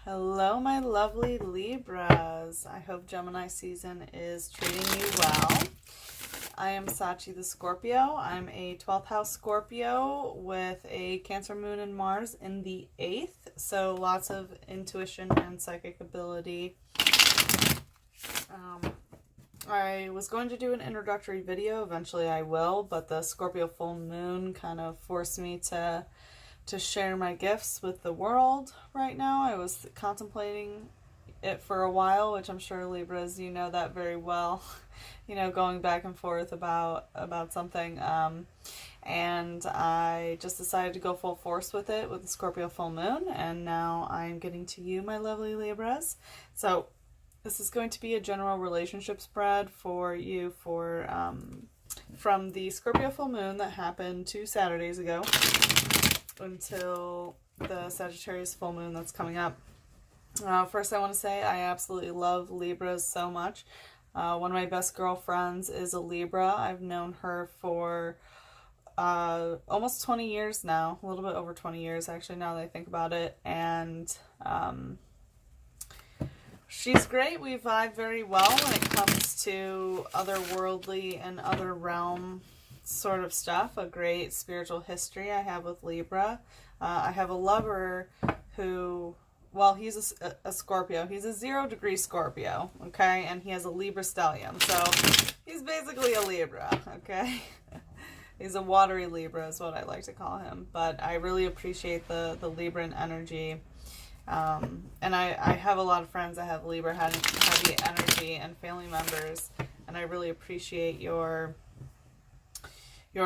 Hello, my lovely Libras. I hope Gemini season is treating you well. I am Sachi the Scorpio. I'm a 12th house Scorpio with a Cancer moon and Mars in the 8th. So lots of intuition and psychic ability. I was going to do an introductory video. Eventually I will, but the Scorpio full moon kind of forced me to share my gifts with the world right now. I was contemplating it for a while, which I'm sure Libras, you know that very well, going back and forth about something. And I just decided to go full force with it with the Scorpio full moon. And now I'm getting to you, my lovely Libras. So this is going to be a general relationship spread for you from the Scorpio full moon that happened 2 Saturdays ago until the Sagittarius full moon that's coming up. First, I want to say I absolutely love Libras so much. One of my best girlfriends is a Libra. I've known her for almost 20 years now, a little bit over 20 years actually, now that I think about it. And she's great. We vibe very well when it comes to otherworldly and other realm sort of stuff. A great spiritual history I have with Libra. I have a lover who, well, he's a Scorpio. He's a 0-degree Scorpio, okay? And he has a Libra stellium. So he's basically a Libra, okay? He's a watery Libra is what I like to call him. But I really appreciate the Libran energy. And I have a lot of friends that have Libra heavy energy and family members. And I really appreciate your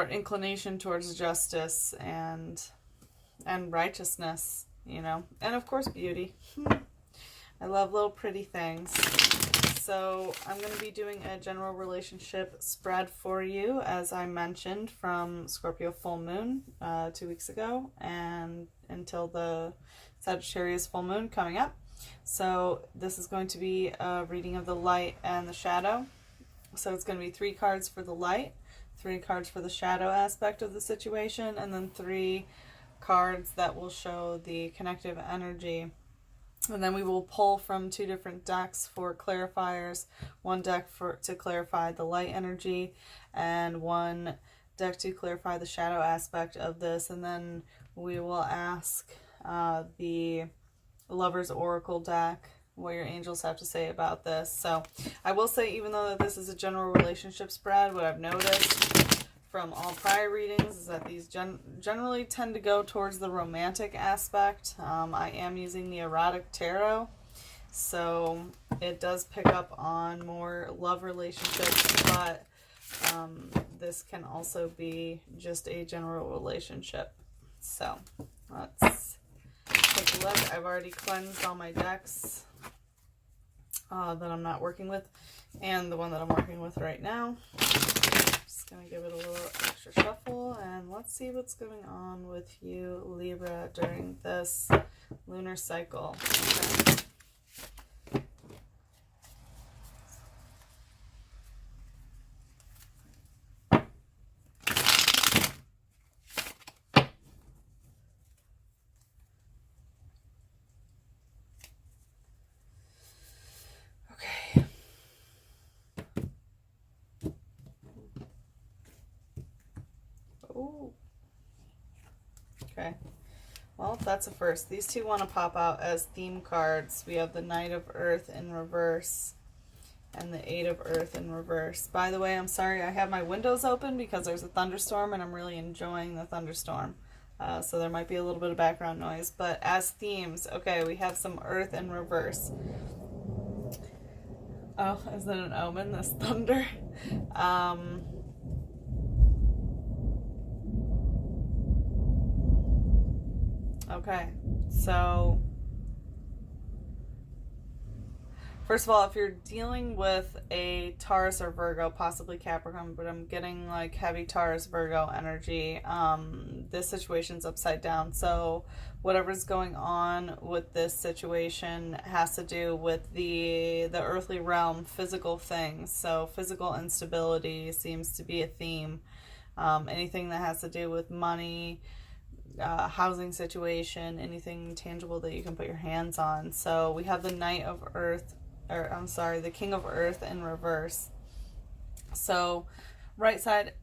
inclination towards justice and righteousness, and of course beauty. I love little pretty things. So I'm going to be doing a general relationship spread for you, as I mentioned, from Scorpio full moon 2 weeks ago and until the Sagittarius full moon coming up. So this is going to be a reading of the light and the shadow. So it's going to be 3 cards for the light, 3 cards for the shadow aspect of the situation, and then 3 cards that will show the connective energy. And then we will pull from 2 different decks for clarifiers. 1 deck to clarify the light energy, and 1 deck to clarify the shadow aspect of this. And then we will ask the Lover's Oracle deck what your angels have to say about this. So I will say, even though that this is a general relationship spread, what I've noticed from all prior readings is that these generally tend to go towards the romantic aspect. I am using the erotic tarot, so it does pick up on more love relationships, but this can also be just a general relationship. So let's take a look. I've already cleansed all my decks that I'm not working with, and the one that I'm working with right now. Just gonna give it a little extra shuffle, and let's see what's going on with you, Libra, during this lunar cycle. Okay. Okay, well, that's a first. These 2 want to pop out as theme cards. We have the Knight of Earth in reverse and the 8 of Earth in reverse. By the way, I'm sorry, I have my windows open because there's a thunderstorm and I'm really enjoying the thunderstorm. So there might be a little bit of background noise. But as themes, okay, we have some Earth in reverse. Oh, is that an omen, this thunder? Okay, so first of all, if you're dealing with a Taurus or Virgo, possibly Capricorn, but I'm getting like heavy Taurus Virgo energy, this situation's upside down. So whatever's going on with this situation has to do with the earthly realm, physical things. So physical instability seems to be a theme. Anything that has to do with money, housing situation, anything tangible that you can put your hands on. So we have the Knight of Earth, or I'm sorry, the King of Earth in reverse. So right side,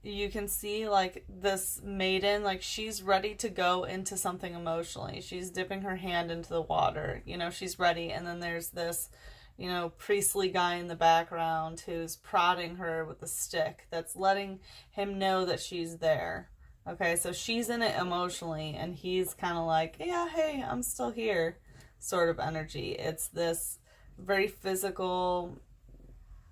you can see like this maiden, like she's ready to go into something emotionally. She's dipping her hand into the water, you know, she's ready. And then there's this, you know, priestly guy in the background who's prodding her with a stick that's letting him know that she's there. Okay, so she's in it emotionally, and he's kind of like, yeah, hey, I'm still here sort of energy. It's this very physical,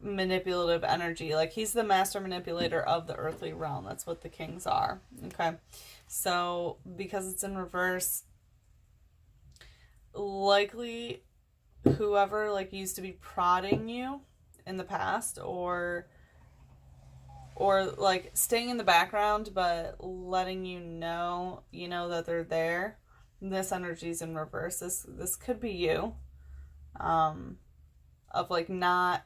manipulative energy. Like, he's the master manipulator of the earthly realm. That's what the kings are. Okay, so because it's in reverse, likely whoever like used to be prodding you in the past, or like staying in the background but letting you know that they're there, this energy's in reverse. This could be you, of like not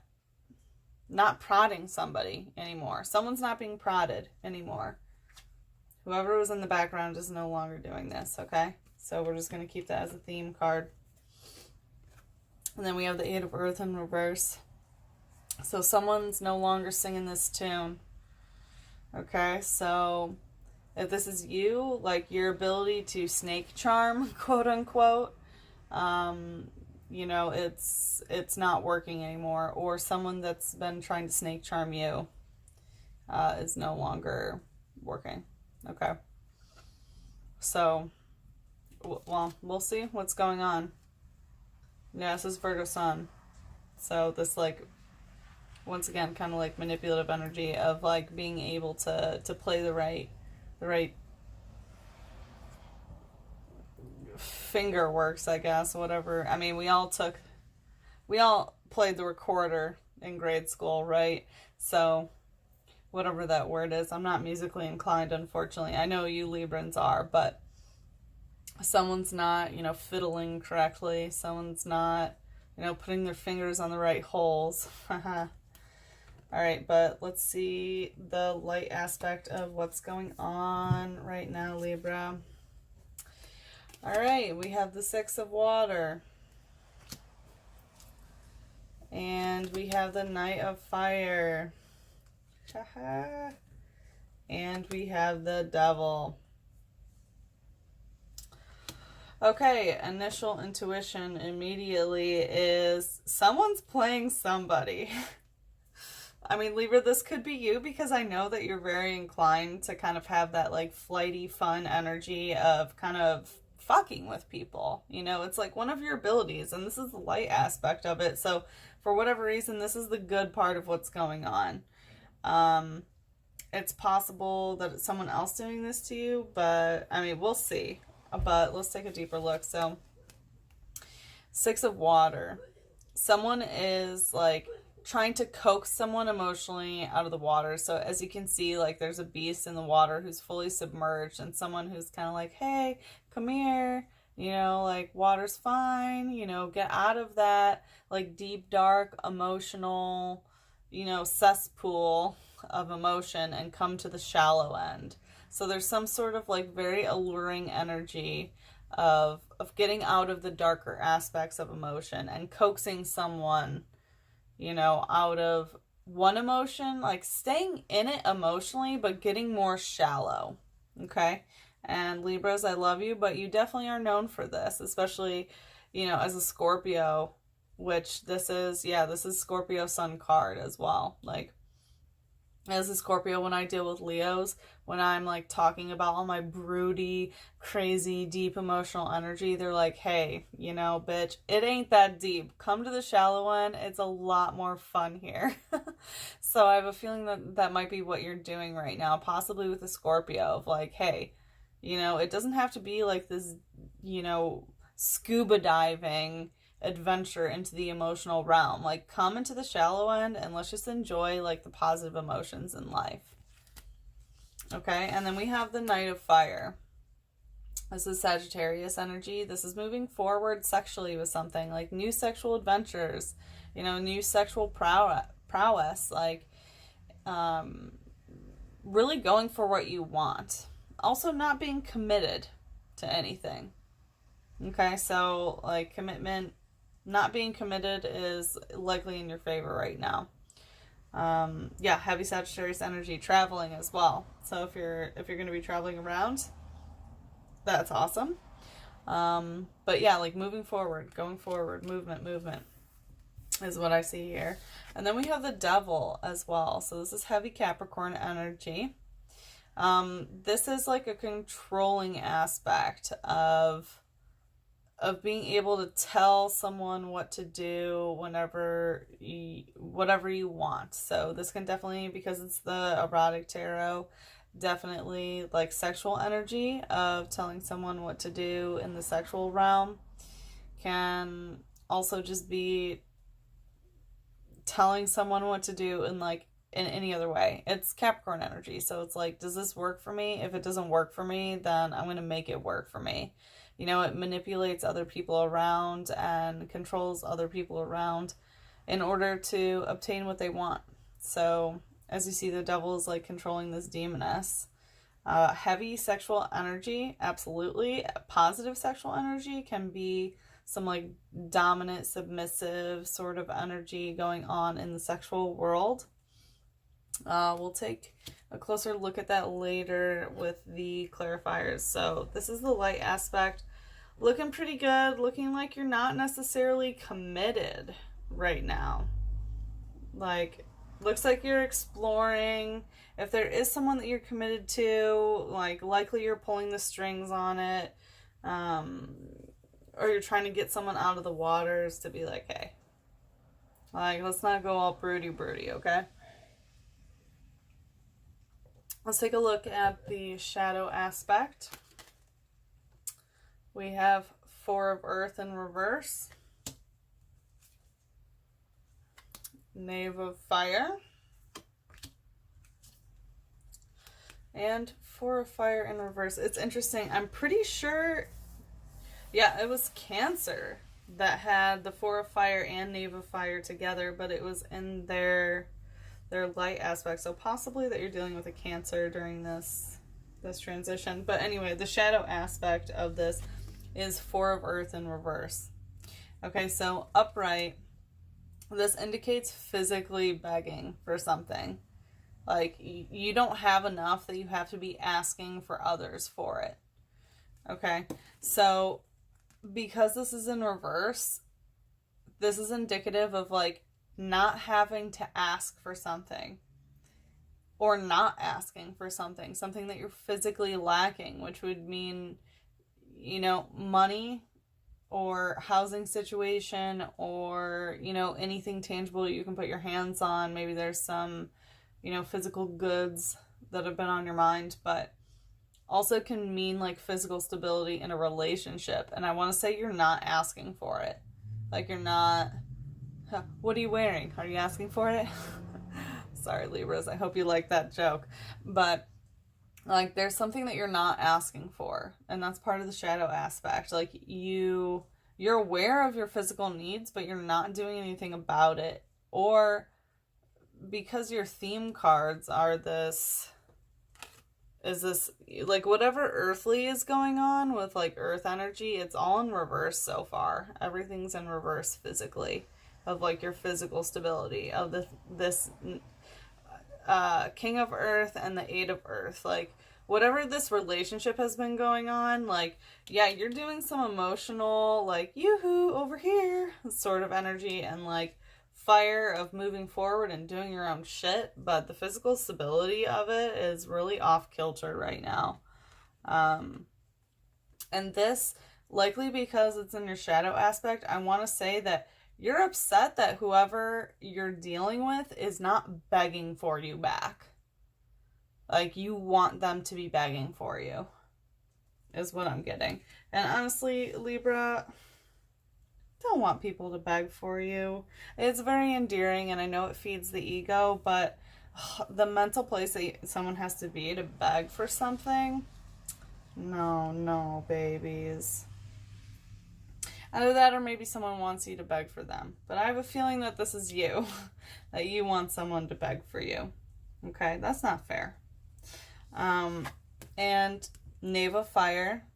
prodding somebody anymore. Someone's not being prodded anymore. Whoever was in the background is no longer doing this. Okay, so we're just going to keep that as a theme card. And then we have the Eight of Earth in reverse. So someone's no longer singing this tune. Okay, so if this is you, like your ability to snake charm, quote unquote, you know, it's not working anymore. Or someone that's been trying to snake charm you is no longer working. Okay, so, well, we'll see what's going on. Yeah, this is Virgo Sun. So this, like, once again, kind of like manipulative energy of like being able to play the right finger works, I guess, whatever. I mean, we all played the recorder in grade school, right? So whatever that word is, I'm not musically inclined, unfortunately. I know you Librans are, but someone's not, you know, fiddling correctly. Someone's not, you know, putting their fingers on the right holes. All right, but let's see the light aspect of what's going on right now, Libra. All right, we have the Six of Water. And we have the Knight of Fire. And we have the Devil. Okay, initial intuition immediately is someone's playing somebody. I mean, Libra, this could be you, because I know that you're very inclined to kind of have that like flighty, fun energy of kind of fucking with people. You know, it's like one of your abilities, and this is the light aspect of it. So for whatever reason, this is the good part of what's going on. It's possible that it's someone else doing this to you, but I mean, we'll see. But let's take a deeper look. So, Six of Water. Someone is like trying to coax someone emotionally out of the water. So as you can see, like there's a beast in the water who's fully submerged, and someone who's kind of like, hey, come here, you know, like water's fine, you know, get out of that like deep, dark, emotional, you know, cesspool of emotion and come to the shallow end. So there's some sort of like very alluring energy of getting out of the darker aspects of emotion and coaxing someone, you know, out of one emotion, like staying in it emotionally, but getting more shallow. Okay. And Libras, I love you, but you definitely are known for this, especially, you know, as a Scorpio, which this is, yeah, this is Scorpio Sun card as well. Like, as a Scorpio, when I deal with Leos, when I'm like talking about all my broody, crazy, deep emotional energy, they're like, hey, you know, bitch, it ain't that deep. Come to the shallow end. It's a lot more fun here. So I have a feeling that that might be what you're doing right now, possibly with a Scorpio, of like, hey, you know, it doesn't have to be like this, you know, scuba diving adventure into the emotional realm. Like, come into the shallow end and let's just enjoy like the positive emotions in life. Okay, and then we have the Knight of Fire. This is Sagittarius energy. This is moving forward sexually with something, like new sexual adventures, you know, new sexual prowess, like really going for what you want. Also not being committed to anything. Okay, so like commitment, not being committed is likely in your favor right now. Yeah, heavy Sagittarius energy, traveling as well. So if you're going to be traveling around, that's awesome. But yeah, like moving forward, going forward, movement is what I see here. And then we have the Devil as well. So this is heavy Capricorn energy. This is like a controlling aspect of being able to tell someone what to do whatever you want. So this can definitely, because it's the erotic tarot, definitely like sexual energy of telling someone what to do in the sexual realm. Can also just be telling someone what to do in any other way. It's Capricorn energy, so it's like, does this work for me? If it doesn't work for me, then I'm going to make it work for me. You know, it manipulates other people around and controls other people around in order to obtain what they want. So, as you see, the Devil is like controlling this demoness. Heavy sexual energy, absolutely. Positive sexual energy can be some like dominant, submissive sort of energy going on in the sexual world. We'll take a closer look at that later with the clarifiers. So this is the light aspect. Looking pretty good. Looking like you're not necessarily committed right now. Like, looks like you're exploring. If there is someone that you're committed to, like, likely you're pulling the strings on it. Or you're trying to get someone out of the waters to be like, hey, like, let's not go all broody, okay? Let's take a look at the shadow aspect. We have Four of Earth in reverse. Knave of Fire. And Four of Fire in reverse. It's interesting. I'm pretty sure, yeah, it was Cancer that had the Four of Fire and Knave of Fire together, but it was in their light aspect. So possibly that you're dealing with a Cancer during this transition. But anyway, the shadow aspect of this is Four of Earth in reverse. Okay, so upright, this indicates physically begging for something. Like, you don't have enough that you have to be asking for others for it. Okay, so because this is in reverse, this is indicative of like not having to ask for something, or not asking for something that you're physically lacking, which would mean, you know, money or housing situation, or, you know, anything tangible you can put your hands on. Maybe there's some, you know, physical goods that have been on your mind, but also can mean like physical stability in a relationship. And I want to say you're not asking for it. Like, you're not, what are you wearing? Are you asking for it? Sorry, Libras, I hope you like that joke. But like, there's something that you're not asking for, and that's part of the shadow aspect. Like, you're aware of your physical needs, but you're not doing anything about it. Or because your theme cards are this, like, whatever earthly is going on with like earth energy, it's all in reverse so far. Everything's in reverse physically, of like your physical stability, of this King of Earth and the Eight of Earth. Like, whatever this relationship has been going on, like, yeah, you're doing some emotional, like, yoo-hoo, over here sort of energy, and like fire of moving forward and doing your own shit, but the physical stability of it is really off kilter right now. And this, likely because it's in your shadow aspect, I want to say that you're upset that whoever you're dealing with is not begging for you back. Like, you want them to be begging for you, is what I'm getting. And honestly, Libra, don't want people to beg for you. It's very endearing, and I know it feeds the ego, but the mental place that someone has to be to beg for something, no, babies. Either that, or maybe someone wants you to beg for them. But I have a feeling that this is you. That you want someone to beg for you. Okay, that's not fair. and Knave of Fire.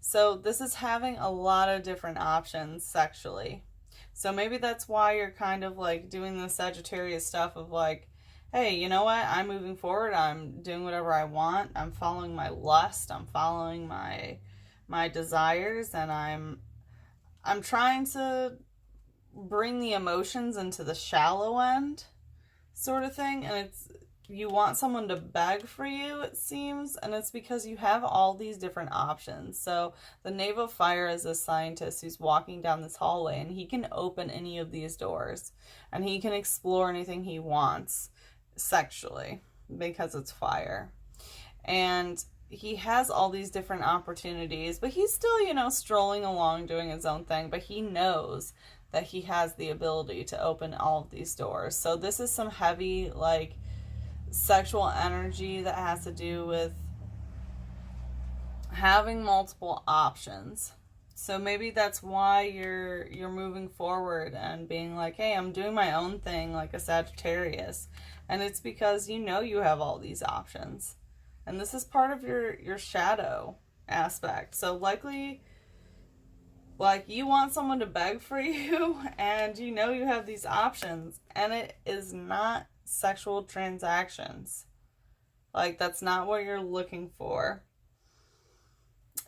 So this is having a lot of different options sexually. So maybe that's why you're kind of like doing the Sagittarius stuff of like, hey, you know what? I'm moving forward. I'm doing whatever I want. I'm following my lust. I'm following my desires, and I'm trying to bring the emotions into the shallow end sort of thing. And it's, you want someone to beg for you, it seems, and it's because you have all these different options. So the Knave of Fire is a scientist who's walking down this hallway, and he can open any of these doors, and he can explore anything he wants sexually because it's fire. And he has all these different opportunities, but he's still, you know, strolling along doing his own thing, but he knows that he has the ability to open all of these doors. So this is some heavy, like, sexual energy that has to do with having multiple options. So maybe that's why you're moving forward and being like, hey, I'm doing my own thing like a Sagittarius. And it's because you know you have all these options. And this is part of your shadow aspect. So likely, like, you want someone to beg for you, and you know you have these options, and it is not sexual transactions. Like, that's not what you're looking for,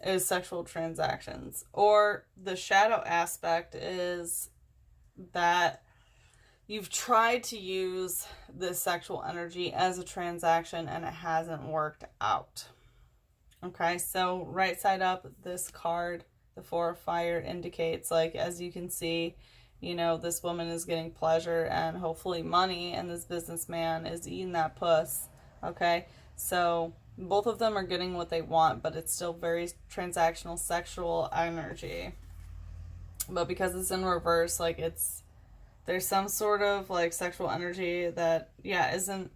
is sexual transactions. Or the shadow aspect is that you've tried to use this sexual energy as a transaction and it hasn't worked out. Okay, so right side up, this card, the Four of Fire, indicates, like, as you can see, you know, this woman is getting pleasure and hopefully money, and this businessman is eating that puss. Okay, so both of them are getting what they want, but it's still very transactional sexual energy. But because it's in reverse, like, there's some sort of like sexual energy that, yeah, isn't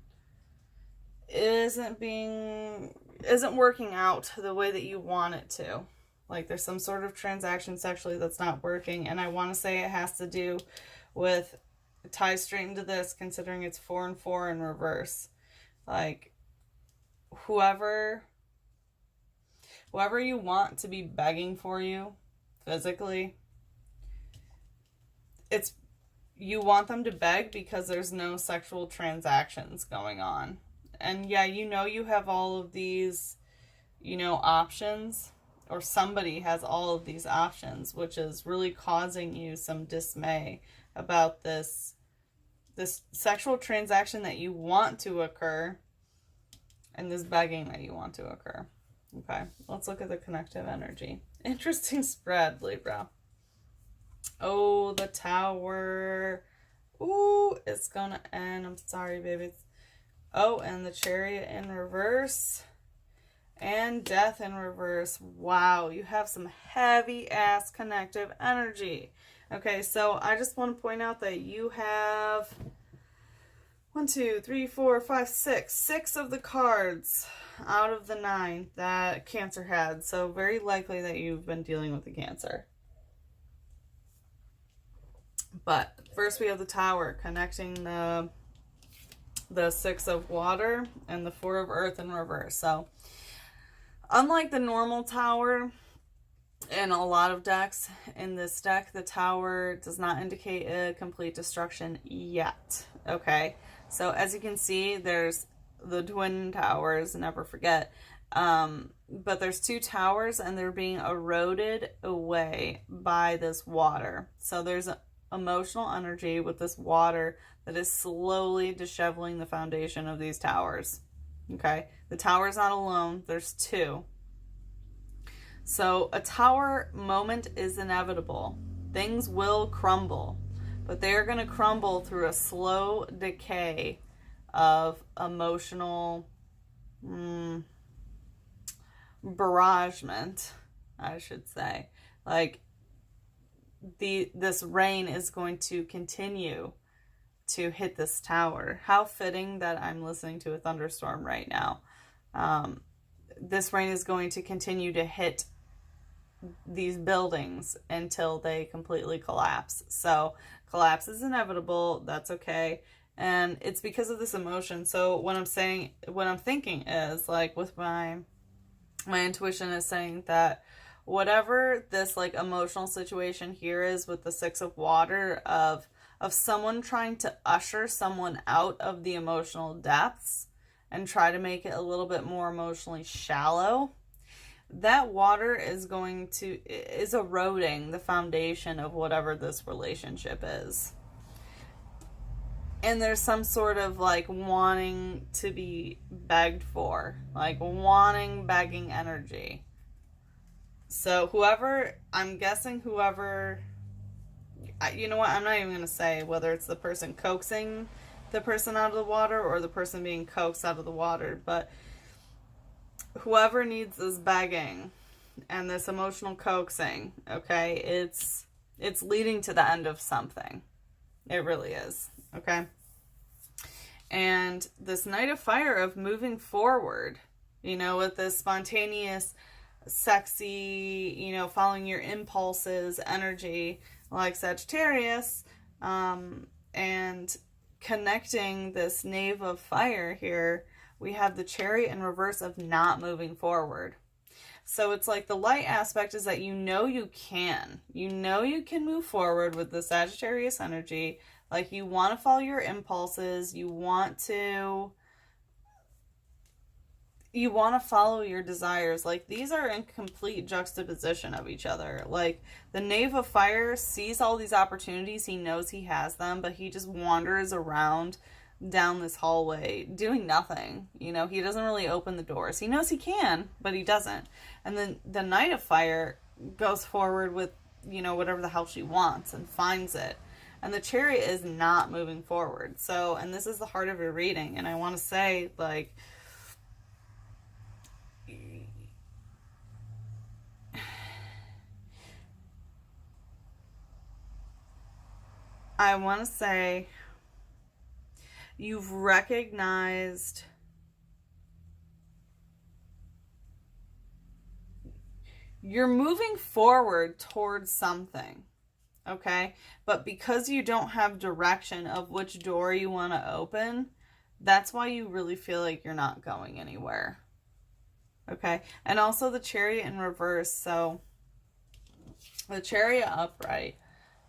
working out the way that you want it to. Like, there's some sort of transaction sexually that's not working, and I want to say it has to do with, ties straight into this, considering it's 4 and 4 in reverse. Like, whoever you want to be begging for you physically, you want them to beg because there's no sexual transactions going on. And yeah, you know you have all of these, you know, options, or somebody has all of these options, which is really causing you some dismay about this sexual transaction that you want to occur and this begging that you want to occur. Okay, let's look at the connective energy. Interesting spread, Libra. Oh, the Tower. Ooh, it's gonna end. I'm sorry, baby. Oh, and the Chariot in reverse. And Death in reverse. Wow, you have some heavy-ass connective energy. Okay, so I just want to point out that you have 1, 2, 3, 4, 5, 6. 6 of the cards out of the 9 that Cancer had. So very likely that you've been dealing with the Cancer. But first we have the Tower connecting the 6 of water and the 4 of earth in reverse. So unlike the normal Tower in a lot of decks, in this deck, the Tower does not indicate a complete destruction yet. Okay, so as you can see, there's the Twin Towers, never forget. But there's 2 towers and they're being eroded away by this water. So there's emotional energy with this water that is slowly disheveling the foundation of these towers. Okay, the tower's not alone, there's 2. So a tower moment is inevitable. Things will crumble, but they're going to crumble through a slow decay of emotional barragement, I should say. Like, this rain is going to continue to hit this tower. How fitting that I'm listening to a thunderstorm right now. This rain is going to continue to hit these buildings until they completely collapse. So collapse is inevitable. That's okay. And it's because of this emotion. So what I'm thinking is, like, with my My intuition is saying that whatever this like emotional situation here is with the Six of Water of someone trying to usher someone out of the emotional depths and try to make it a little bit more emotionally shallow, that water is eroding the foundation of whatever this relationship is. And there's some sort of like wanting to be begged for, like begging energy. So whoever, I'm guessing whoever, you know what, I'm not even going to say whether it's the person coaxing the person out of the water or the person being coaxed out of the water, but whoever needs this begging and this emotional coaxing, okay, it's leading to the end of something. It really is, okay? And this Knight of Fire of moving forward, you know, with this spontaneous, sexy, you know, following your impulses, energy, like Sagittarius, and connecting this Knave of Fire here, we have the Chariot in reverse of not moving forward. So it's like the light aspect is that you know you can. You know you can move forward with the Sagittarius energy. Like you want to follow your impulses. You want to follow your desires. Like these are in complete juxtaposition of each other. Like the Knave of Fire sees all these opportunities. He knows he has them, but he just wanders around down this hallway doing nothing. You know, he doesn't really open the doors. He knows he can, but he doesn't. And then the Knight of Fire goes forward with, you know, whatever the hell she wants and finds it. And the Chariot is not moving forward. So, and this is the heart of your reading. And I want to say, like, I want to say you've recognized you're moving forward towards something, okay? But because you don't have direction of which door you want to open, that's why you really feel like you're not going anywhere, okay? And also the Chariot in reverse. So the Chariot upright,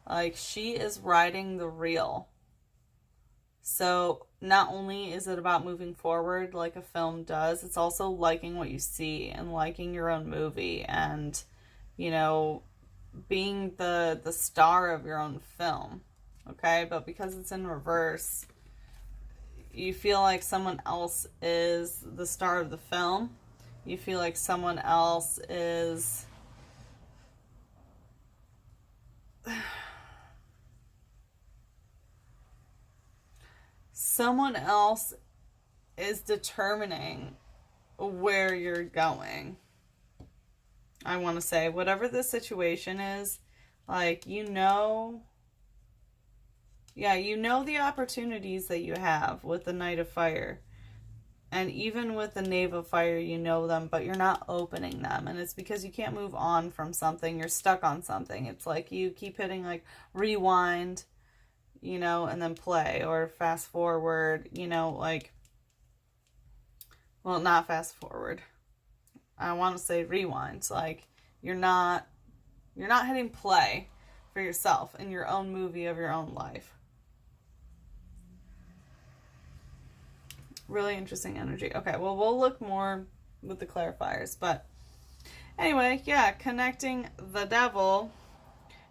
like she is riding the reel. So not only is it about moving forward like a film does, it's also liking what you see and liking your own movie and, you know, being the star of your own film, okay? But because it's in reverse, you feel like someone else is the star of the film. You feel like someone else is... someone else is determining where you're going. I want to say, whatever the situation is, like, you know, yeah, you know the opportunities that you have with the Knight of Fire. And even with the Knave of Fire, you know them, but you're not opening them. And it's because you can't move on from something. You're stuck on something. It's like you keep hitting, like, rewind, you know, and then play, or fast forward, you know, like, well, not fast forward. I want to say rewind. Like, you're not hitting play for yourself in your own movie of your own life. Really interesting energy. Okay, well, we'll look more with the clarifiers, but anyway, yeah, connecting the Devil.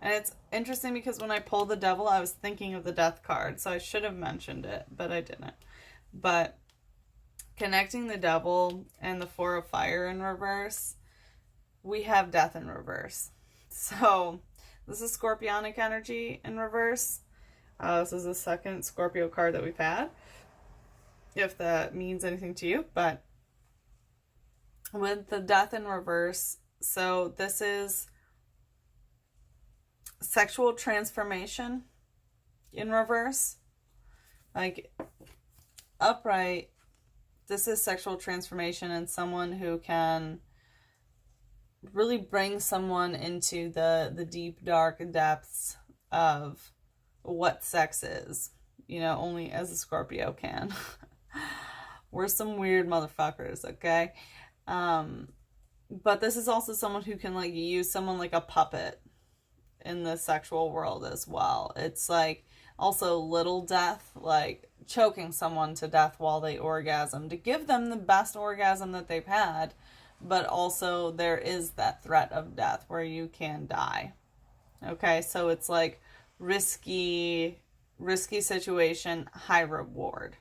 And it's interesting because when I pulled the Devil, I was thinking of the Death card, so I should have mentioned it, but I didn't. But connecting the Devil and the Four of Fire in reverse, we have Death in reverse. So this is Scorpionic energy in reverse. This is the second Scorpio card that we've had, if that means anything to you. But with the Death in reverse, so this is sexual transformation in reverse. Like upright, this is sexual transformation and someone who can really bring someone into the deep dark depths of what sex is, you know, only as a Scorpio can. We're some weird motherfuckers, okay? But this is also someone who can like use someone like a puppet in the sexual world as well. It's like also little death, like choking someone to death while they orgasm to give them the best orgasm that they've had, but also there is that threat of death where you can die. Okay, so it's like risky situation, high reward.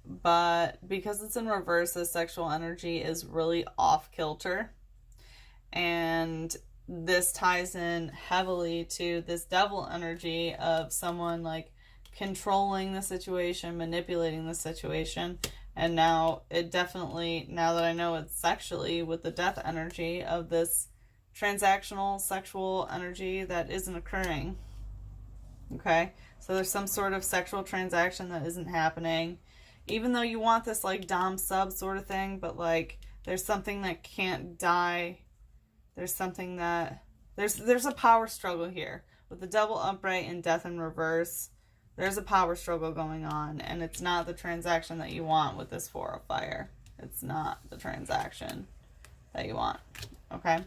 But because it's in reverse, the sexual energy is really off kilter. And this ties in heavily to this devil energy of someone like controlling the situation, manipulating the situation. And now it definitely, now that I know it's sexually with the death energy of this transactional sexual energy that isn't occurring. Okay? So there's some sort of sexual transaction that isn't happening. Even though you want this like dom sub sort of thing, but like there's something that can't die. There's something that there's a power struggle here with the devil upright and death in reverse. There's a power struggle going on, and it's not the transaction that you want with this Four of Fire. It's not the transaction that you want. Okay.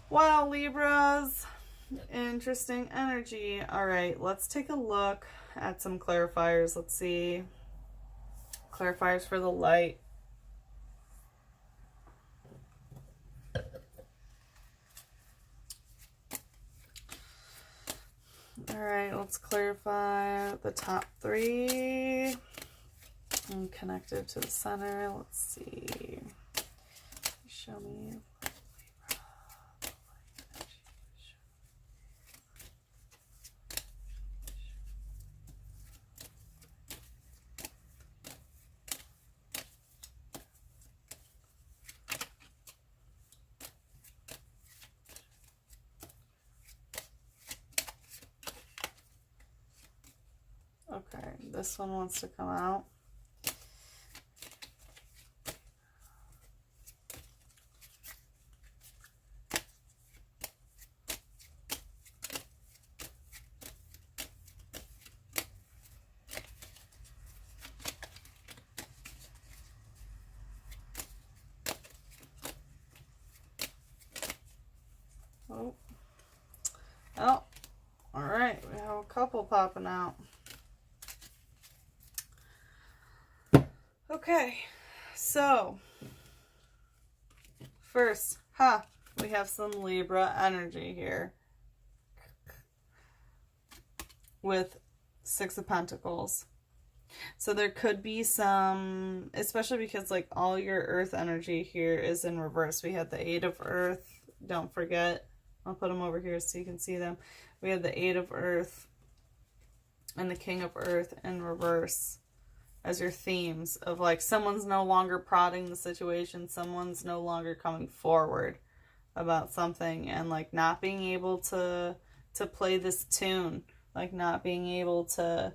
Wow, Libras. Interesting energy. All right, let's take a look at some clarifiers. Let's see. Clarifiers for the light. All right, let's clarify the top three. And connected to the center. Let's see. Show me. Okay, this one wants to come out. Oh, oh, all right, we have a couple popping out. Okay, so first, we have some Libra energy here with Six of Pentacles. So there could be some, especially because like all your Earth energy here is in reverse. We had the Eight of Earth, don't forget. I'll put them over here so you can see them. We have the Eight of Earth and the King of Earth in reverse as your themes of like someone's no longer prodding the situation, someone's no longer coming forward about something, and like not being able to play this tune, like not being able to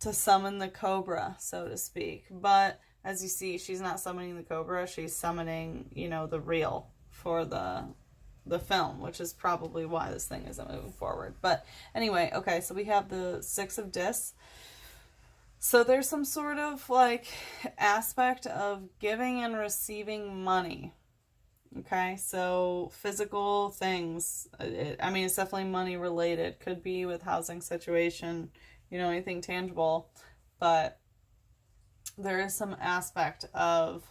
summon the cobra, so to speak. But as you see, she's not summoning the cobra, she's summoning, you know, the real for the film, which is probably why this thing isn't moving forward. But anyway, okay, so we have the Six of Discs. So there's some sort of like aspect of giving and receiving money. Okay, so physical things. I mean, it's definitely money related. Could be with housing situation, you know, anything tangible. But there is some aspect of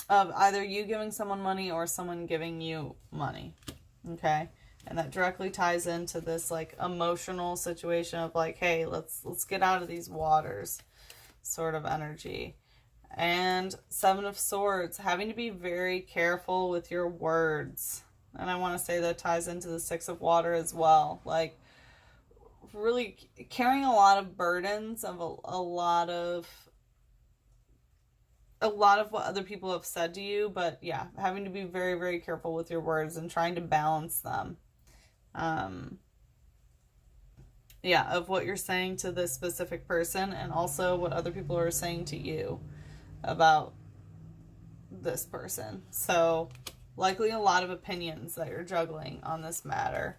either you giving someone money or someone giving you money. Okay? And that directly ties into this like emotional situation of like, hey, let's get out of these waters sort of energy. And Seven of Swords, having to be very careful with your words. And I want to say that ties into the Six of Water as well. Like really carrying a lot of burdens of a lot of what other people have said to you, but yeah, having to be very, very careful with your words and trying to balance them. Yeah, of what you're saying to this specific person and also what other people are saying to you about this person. So likely a lot of opinions that you're juggling on this matter.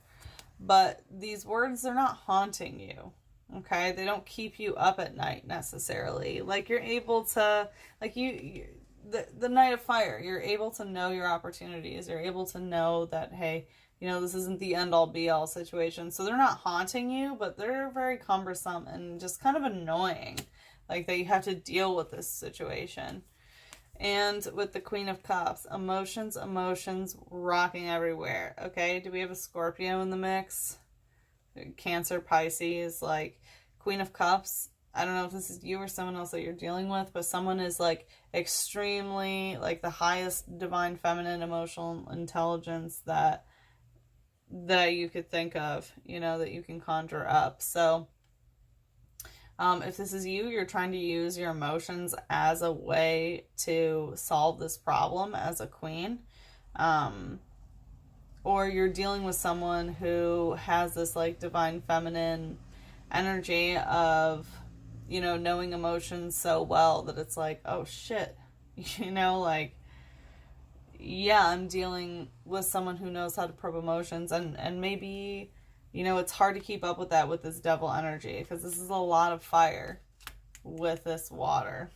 But these words, they're not haunting you. Okay, they don't keep you up at night necessarily. Like you're able to, like the Knight of Fire, you're able to know your opportunities. You're able to know that, hey, you know, this isn't the end all be all situation. So they're not haunting you, but they're very cumbersome and just kind of annoying. Like that you have to deal with this situation. And with the Queen of Cups, emotions rocking everywhere. Okay, do we have a Scorpio in the mix? Cancer, Pisces, like Queen of Cups. I don't know if this is you or someone else that you're dealing with, but someone is like extremely, like the highest divine feminine emotional intelligence that you could think of, you know, that you can conjure up. So if this is you, you're trying to use your emotions as a way to solve this problem as a queen. Or you're dealing with someone who has this like divine feminine energy of, you know, knowing emotions so well that it's like, oh shit, you know, like, yeah, I'm dealing with someone who knows how to probe emotions, and maybe, you know, it's hard to keep up with that with this devil energy, because this is a lot of fire with this water.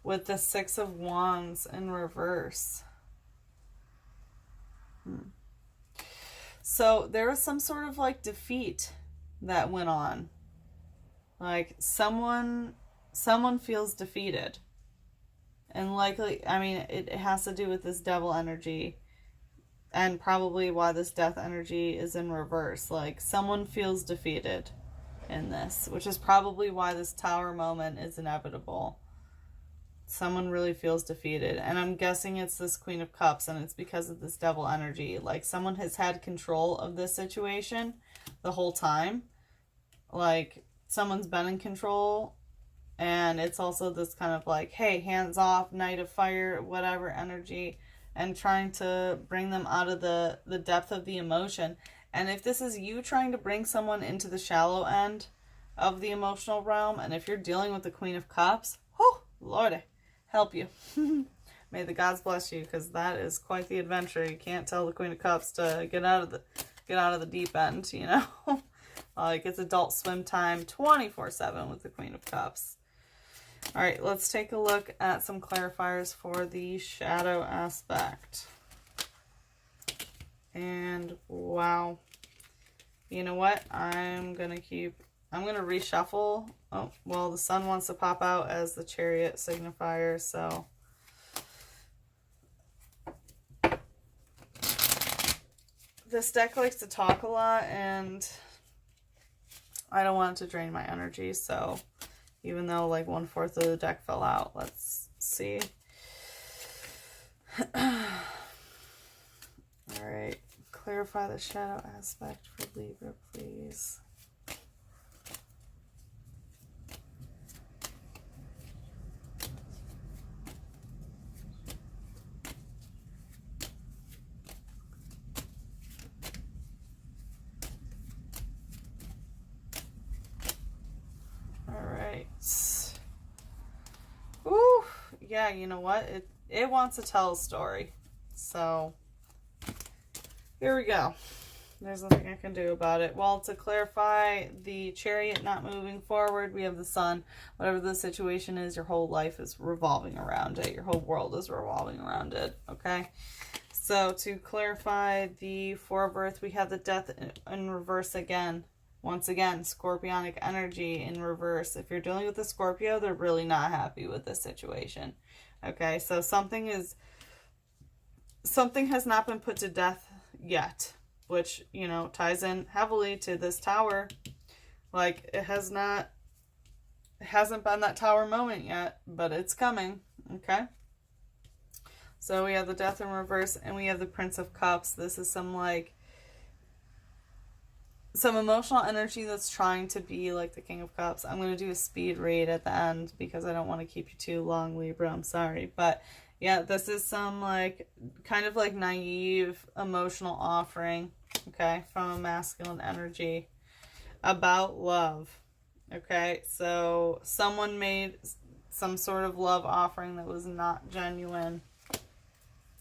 With the Six of Wands in reverse. So there was some sort of like defeat that went on. Like someone feels defeated. And likely, I mean, it has to do with this devil energy. And probably why this death energy is in reverse. Like someone feels defeated in this, which is probably why this Tower moment is inevitable. Someone really feels defeated. And I'm guessing it's this Queen of Cups, and it's because of this devil energy. Like someone has had control of this situation the whole time. Like someone's been in control. And it's also this kind of like, hey, hands off, Knight of Fire, whatever energy, and trying to bring them out of the depth of the emotion. And if this is you trying to bring someone into the shallow end of the emotional realm, and if you're dealing with the Queen of Cups, oh, Lordy, help you. May the gods bless you, because that is quite the adventure. You can't tell the Queen of Cups to get out of the deep end, you know? Like it's adult swim time 24/7 with the Queen of Cups. All right, let's take a look at some clarifiers for the shadow aspect. And wow, you know what? I'm going to reshuffle. Oh, well, the Sun wants to pop out as the Chariot signifier, so this deck likes to talk a lot, and I don't want it to drain my energy, so even though like 1/4 of the deck fell out, let's see. All right, clarify the shadow aspect for Libra, please. Ooh, yeah, you know what? It wants to tell a story. So, here we go. There's nothing I can do about it. Well, to clarify the Chariot not moving forward, we have the Sun. Whatever the situation is, your whole life is revolving around it. Your whole world is revolving around it, okay? So, to clarify the Four of Earth, we have the Death in reverse again. Once again, Scorpionic energy in reverse. If you're dealing with a Scorpio, they're really not happy with this situation. Okay, so something has not been put to death yet, which, you know, ties in heavily to this Tower. Like, it hasn't been that Tower moment yet, but it's coming, okay? So we have the Death in reverse, and we have the Prince of Cups. This is some emotional energy that's trying to be like the King of Cups. I'm going to do a speed read at the end because I don't want to keep you too long, Libra. I'm sorry. But yeah, this is some kind of naive emotional offering, okay, from a masculine energy about love. Okay, so someone made some sort of love offering that was not genuine.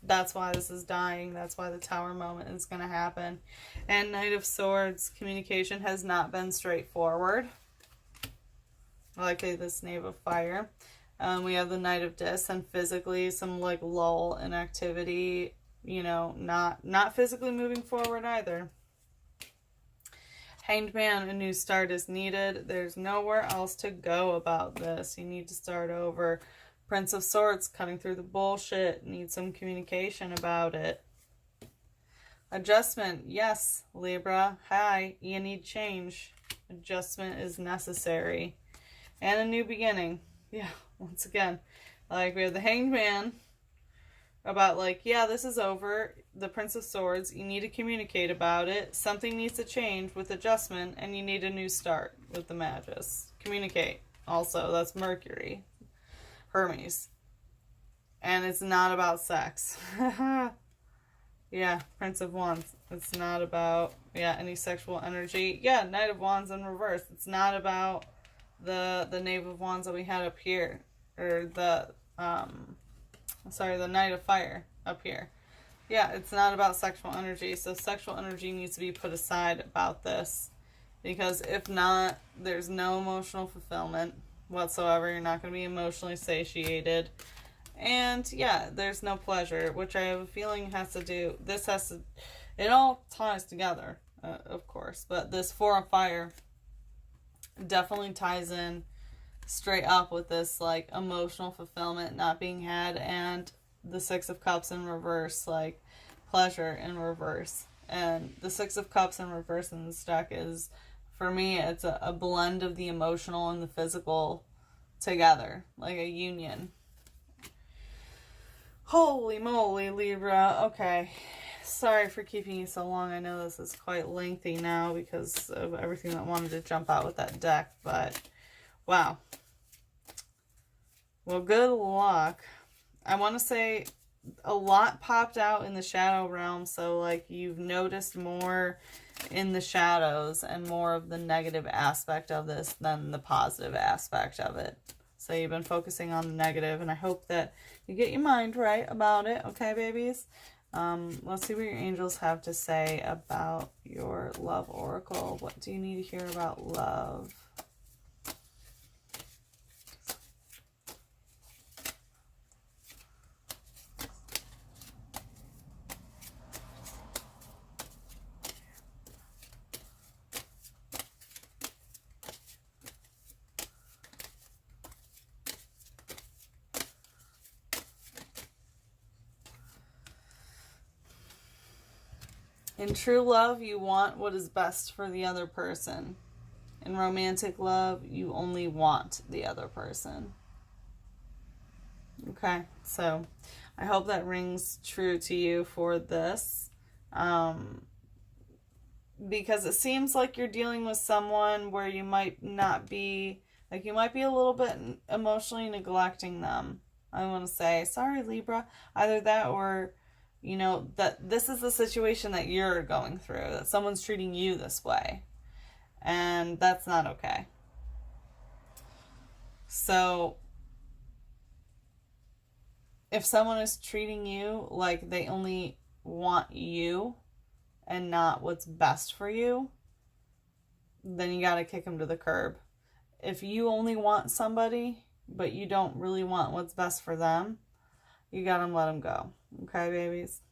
That's why this is dying. That's why the Tower moment is going to happen. And Knight of Swords, communication has not been straightforward. Like this Knave of Fire. We have the Knight of Discs, and physically some like lull in activity. You know, not physically moving forward either. Hanged Man, a new start is needed. There's nowhere else to go about this. You need to start over. Prince of Swords, cutting through the bullshit. Need some communication about it. Adjustment, yes, Libra. Hi, you need change. Adjustment is necessary. And a new beginning. Yeah, once again. Like, we have the Hanged Man. About like, yeah, this is over. The Prince of Swords, you need to communicate about it. Something needs to change with adjustment, and you need a new start with the Magus. Communicate. Also, that's Mercury. Hermes. And it's not about sex. Yeah, Prince of Wands. It's not about, yeah, any sexual energy. Yeah, Knight of Wands in reverse. It's not about the Knave of Wands that we had up here. Or the, the Knight of Fire up here. Yeah, it's not about sexual energy. So sexual energy needs to be put aside about this. Because if not, there's no emotional fulfillment whatsoever. You're not going to be emotionally satiated. And yeah, there's no pleasure, which I have a feeling it all ties together, of course. But this Four of Fire definitely ties in straight up with this like emotional fulfillment not being had, and the Six of Cups in reverse, like pleasure in reverse. And the Six of Cups in reverse in this deck is, for me, it's a blend of the emotional and the physical together, like a union. Holy moly, Libra. Okay, sorry for keeping you so long. I know this is quite lengthy now because of everything that wanted to jump out with that deck, but wow. Well, good luck. I want to say a lot popped out in the shadow realm, so like you've noticed more in the shadows and more of the negative aspect of this than the positive aspect of it. So you've been focusing on the negative, and I hope that you get your mind right about it, okay, babies? Let's see what your angels have to say about your love oracle. What do you need to hear about love? In true love, you want what is best for the other person. In romantic love, you only want the other person. Okay, so I hope that rings true to you for this. Because it seems like you're dealing with someone where you might not be, like you might be a little bit emotionally neglecting them. I want to say, sorry, Libra. Either that or, you know, that this is the situation that you're going through, that someone's treating you this way. And that's not okay. So, if someone is treating you like they only want you and not what's best for you, then you gotta kick them to the curb. If you only want somebody, but you don't really want what's best for them, you gotta let them go. Okay, babies?